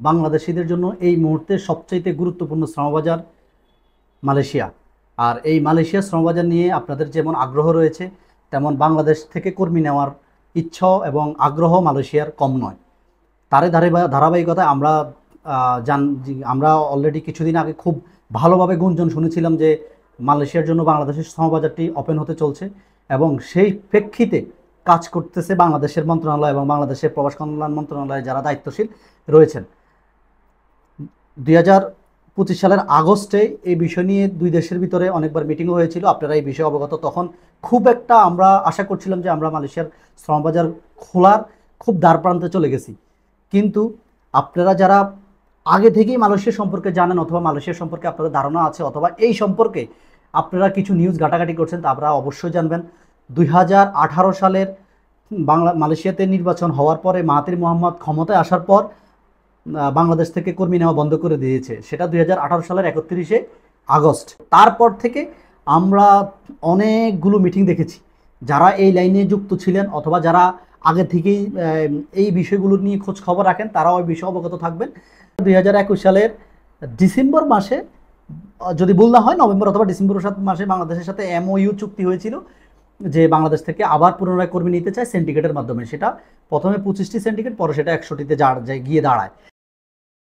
বাংলাদেশিদের জন্য এই মুহূর্তে সবচাইতে গুরুত্বপূর্ণ শ্রমবাজার মালয়েশিয়া। আর এই মালয়েশিয়া শ্রমবাজার নিয়ে আপনাদের যেমন আগ্রহ রয়েছে, তেমন বাংলাদেশ থেকে কর্মী নেওয়ার ইচ্ছা এবং আগ্রহ মালয়েশিয়ার কম নয়। তারই ধারাবাহিকতায় আমরা অলরেডি কিছুদিন আগে খুব ভালোভাবে গুঞ্জন শুনেছিলাম যে মালয়েশিয়ার জন্য বাংলাদেশের শ্রমবাজারটি ওপেন হতে চলছে, এবং সেই প্রেক্ষিতে কাজ করতেছে বাংলাদেশের মন্ত্রণালয় এবং বাংলাদেশের প্রবাস কল্যাণ মন্ত্রণালয়ে যারা দায়িত্বশীল রয়েছেন। 2025 সালের আগস্টে এই বিষয় নিয়ে দুই দেশের ভিতরে অনেকবার মিটিংও হয়েছিল, আপনারা এই বিষয়ে অবগত। তখন খুব একটা আমরা আশা করছিলাম যে আমরা মালয়েশিয়ার শ্রমবাজার খোলার খুব দ্বারপ্রান্তে চলে গেছি। কিন্তু আপনারা যারা আগে থেকেই মালয়েশিয়া সম্পর্কে জানেন, অথবা মালয়েশিয়া সম্পর্কে আপনাদের ধারণা আছে, অথবা এই সম্পর্কে আপনারা কিছু নিউজ ঘাটাঘাটি করছেন, তা আপনারা অবশ্যই জানবেন। 2018 সালের মালয়েশিয়াতে নির্বাচন হওয়ার পরে মাহাথির মোহাম্মদ ক্ষমতায় আসার পর বাংলাদেশ থেকে কর্মী নেওয়া বন্ধ করে দিয়েছে, সেটা 2018 সালের 31শে আগস্ট। তারপর থেকে আমরা অনেকগুলো মিটিং দেখেছি। যারা এই লাইনে যুক্ত ছিলেন অথবা যারা আগে থেকেই এই বিষয়গুলো নিয়ে খোঁজ খবর রাখেন, তারাও ওই বিষয়ে অবগত থাকবেন। 2021 সালের ডিসেম্বর মাসে, যদি ভুল না হয় নভেম্বর অথবা ডিসেম্বর মাসে বাংলাদেশের সাথে MOU চুক্তি হয়েছিল যে বাংলাদেশ থেকে আবার পুনরায় কর্মী নিতে চায় সিন্ডিকেটের মাধ্যমে। সেটা প্রথমে 25টি সিন্ডিকেট, পরে সেটা 100টিতে গিয়ে দাঁড়ায়।